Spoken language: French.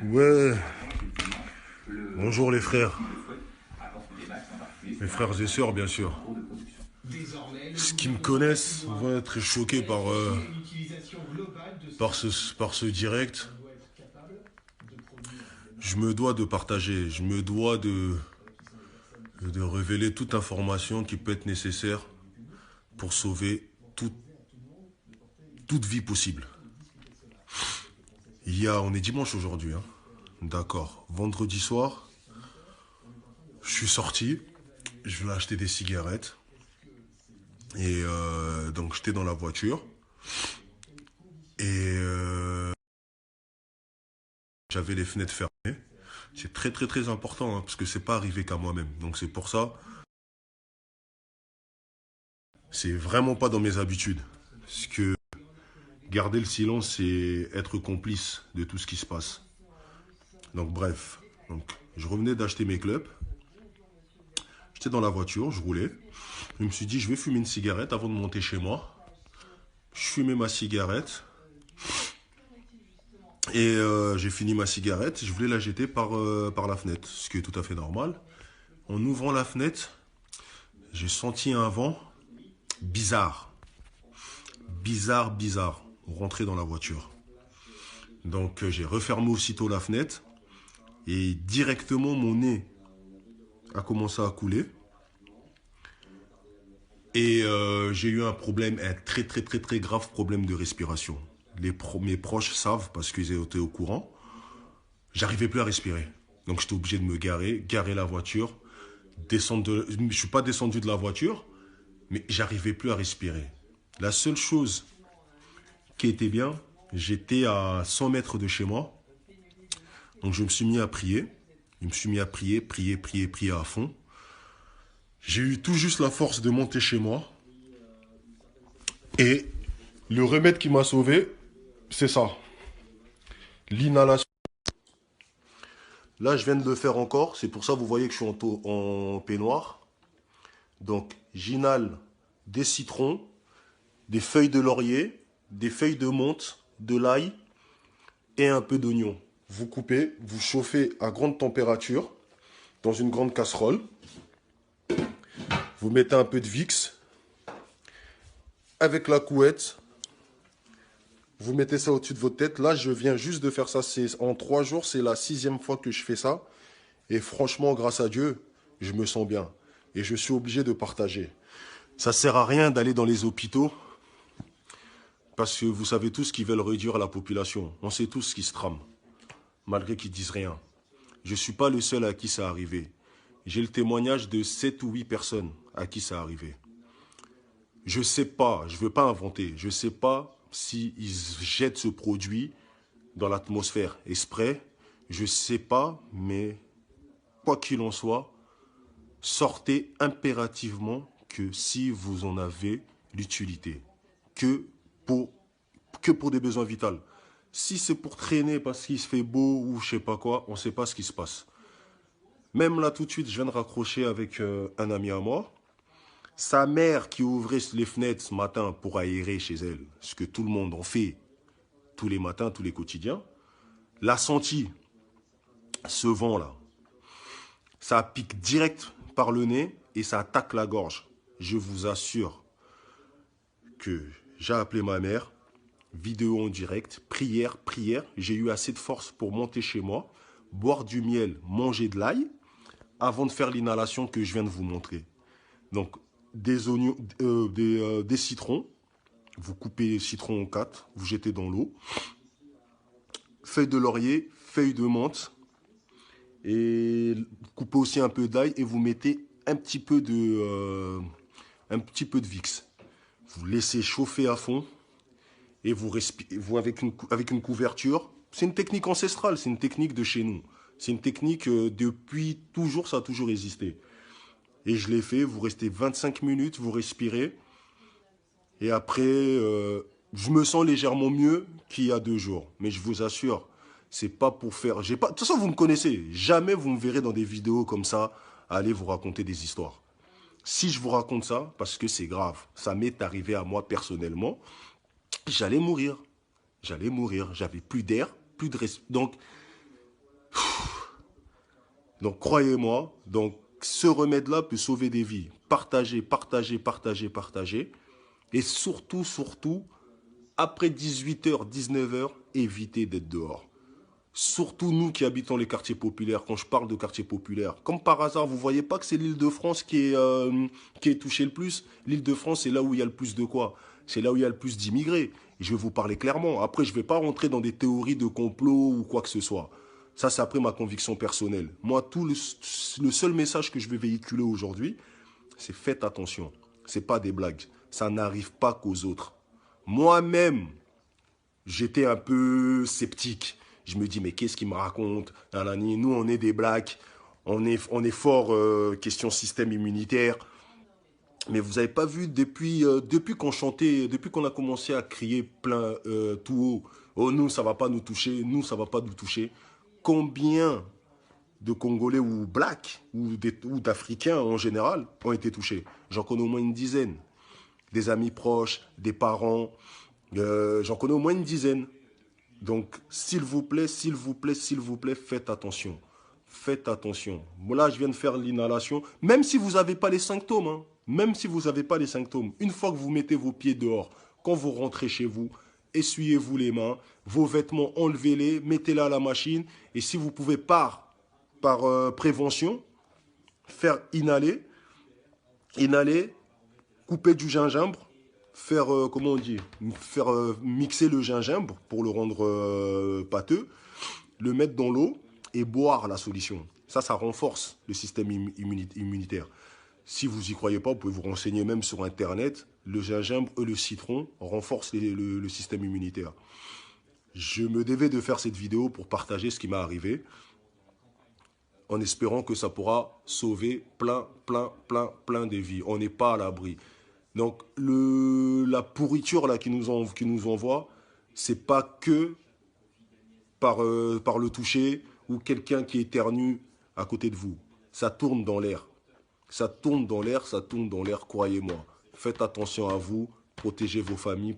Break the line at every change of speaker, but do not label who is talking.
Ouais, bonjour les frères, mes frères et sœurs bien sûr. Ceux qui me connaissent vont être choqués par ce direct. Je me dois de partager, je me dois de révéler toute information qui peut être nécessaire pour sauver toute vie possible. On est dimanche aujourd'hui, hein. D'accord. Vendredi soir, je suis sorti, je voulais acheter des cigarettes. Et donc j'étais dans la voiture. Et j'avais les fenêtres fermées. C'est très très très important, hein, parce que c'est pas arrivé qu'à moi-même. Donc c'est pour ça, c'est vraiment pas dans mes habitudes. Parce que garder le silence, c'est être complice de tout ce qui se passe. Donc bref, je revenais d'acheter mes clopes. J'étais dans la voiture, je roulais. Je me suis dit, je vais fumer une cigarette avant de monter chez moi. Je fumais ma cigarette. Et j'ai fini ma cigarette. Je voulais la jeter par la fenêtre, ce qui est tout à fait normal. En ouvrant la fenêtre, j'ai senti un vent bizarre. Bizarre. Rentrer dans la voiture. Donc j'ai refermé aussitôt la fenêtre. Et directement, mon nez a commencé à couler. Et j'ai eu un très très très très grave problème de respiration. Mes proches savent parce qu'ils étaient au courant. J'arrivais plus à respirer. Donc j'étais obligé de me garer la voiture, je suis pas descendu de la voiture, mais j'arrivais plus à respirer. La seule chose qui était bien, j'étais à 100 mètres de chez moi. Donc je me suis mis à prier. Je me suis mis à prier à fond. J'ai eu tout juste la force de monter chez moi. Et le remède qui m'a sauvé, c'est ça. L'inhalation. Là, je viens de le faire encore. C'est pour ça que vous voyez que je suis en peignoir. Donc, j'inhale des citrons, des feuilles de laurier, des feuilles de menthe, de l'ail et un peu d'oignon. Vous coupez, vous chauffez à grande température dans une grande casserole. Vous mettez un peu de Vicks. Avec la couette, vous mettez ça au-dessus de votre tête. Là, je viens juste de faire ça. En 3 jours, c'est la 6e fois que je fais ça. Et franchement, grâce à Dieu, je me sens bien. Et je suis obligé de partager. Ça sert à rien d'aller dans les hôpitaux. Parce que vous savez tous qu'ils veulent réduire la population. On sait tous ce qui se trame. Malgré qu'ils disent rien. Je ne suis pas le seul à qui ça arrivé. J'ai le témoignage de 7 ou 8 personnes à qui ça arrivé. Je ne sais pas, je ne veux pas inventer. Je ne sais pas s'ils jettent ce produit dans l'atmosphère exprès. Je ne sais pas, mais quoi qu'il en soit, sortez impérativement que si vous en avez l'utilité. Que pour des besoins vitaux. Si c'est pour traîner parce qu'il se fait beau ou je sais pas quoi, on ne sait pas ce qui se passe. Même là tout de suite, je viens de raccrocher avec un ami à moi. Sa mère qui ouvrait les fenêtres ce matin pour aérer chez elle, ce que tout le monde en fait tous les matins, tous les quotidiens, l'a senti, ce vent-là. Ça pique direct par le nez et ça attaque la gorge. Je vous assure que j'ai appelé ma mère, vidéo en direct, prière. J'ai eu assez de force pour monter chez moi, boire du miel, manger de l'ail, avant de faire l'inhalation que je viens de vous montrer. Donc, des oignons, des citrons. Vous coupez les citrons en 4, vous jetez dans l'eau. Feuilles de laurier, feuilles de menthe. Et vous coupez aussi un peu d'ail et vous mettez un petit peu de Vicks. Vous laissez chauffer à fond et vous respirez avec une couverture. C'est une technique ancestrale, c'est une technique de chez nous. C'est une technique depuis toujours, ça a toujours existé. Et je l'ai fait, vous restez 25 minutes, vous respirez. Et après, je me sens légèrement mieux qu'il y a 2 jours. Mais je vous assure, c'est pas pour faire... De toute façon, vous me connaissez. Jamais vous me verrez dans des vidéos comme ça, aller vous raconter des histoires. Si je vous raconte ça, parce que c'est grave. Ça m'est arrivé à moi personnellement. J'allais mourir. J'avais plus d'air. plus de respect. Donc croyez-moi, donc ce remède-là peut sauver des vies. Partagez, partagez, partagez, partagez. Et surtout, surtout, après 18h, 19h, évitez d'être dehors. Surtout nous qui habitons les quartiers populaires, quand je parle de quartiers populaires. Comme par hasard, vous ne voyez pas que c'est l'Île-de-France qui est touchée le plus. L'Île-de-France, c'est là où il y a le plus de quoi? C'est là où il y a le plus d'immigrés. Je vais vous parler clairement. Après, je ne vais pas rentrer dans des théories de complot ou quoi que ce soit. Ça, c'est après ma conviction personnelle. Moi, le seul message que je vais véhiculer aujourd'hui, c'est faites attention. Ce n'est pas des blagues. Ça n'arrive pas qu'aux autres. Moi-même, j'étais un peu sceptique. Je me dis, mais qu'est-ce qu'il me raconte? Nous, on est des blacks. On est fort question système immunitaire. Mais vous n'avez pas vu, depuis qu'on chantait, depuis qu'on a commencé à crier plein tout haut, oh, nous, ça ne va pas nous toucher, nous, ça ne va pas nous toucher. Combien de Congolais ou blacks, ou d'Africains en général, ont été touchés? J'en connais au moins une dizaine. Des amis proches, des parents, j'en connais au moins une dizaine. Donc, s'il vous plaît, s'il vous plaît, s'il vous plaît, faites attention. Faites attention. Là, je viens de faire l'inhalation. Même si vous n'avez pas les symptômes, hein, même si vous n'avez pas les symptômes, une fois que vous mettez vos pieds dehors, quand vous rentrez chez vous, essuyez-vous les mains, vos vêtements, enlevez-les, mettez-les à la machine. Et si vous pouvez par prévention, faire inhaler, couper du gingembre, faire, comment on dit, faire mixer le gingembre pour le rendre pâteux, le mettre dans l'eau et boire la solution. Ça renforce le système immunitaire. Si vous n'y croyez pas, vous pouvez vous renseigner même sur Internet. Le gingembre et le citron renforcent le système immunitaire. Je me devais de faire cette vidéo pour partager ce qui m'est arrivé, en espérant que ça pourra sauver plein de vies. On n'est pas à l'abri. Donc, la pourriture là, qui nous envoie, c'est pas que par le toucher ou quelqu'un qui éternue à côté de vous. Ça tourne dans l'air. Ça tourne dans l'air, croyez-moi. Faites attention à vous, protégez vos familles.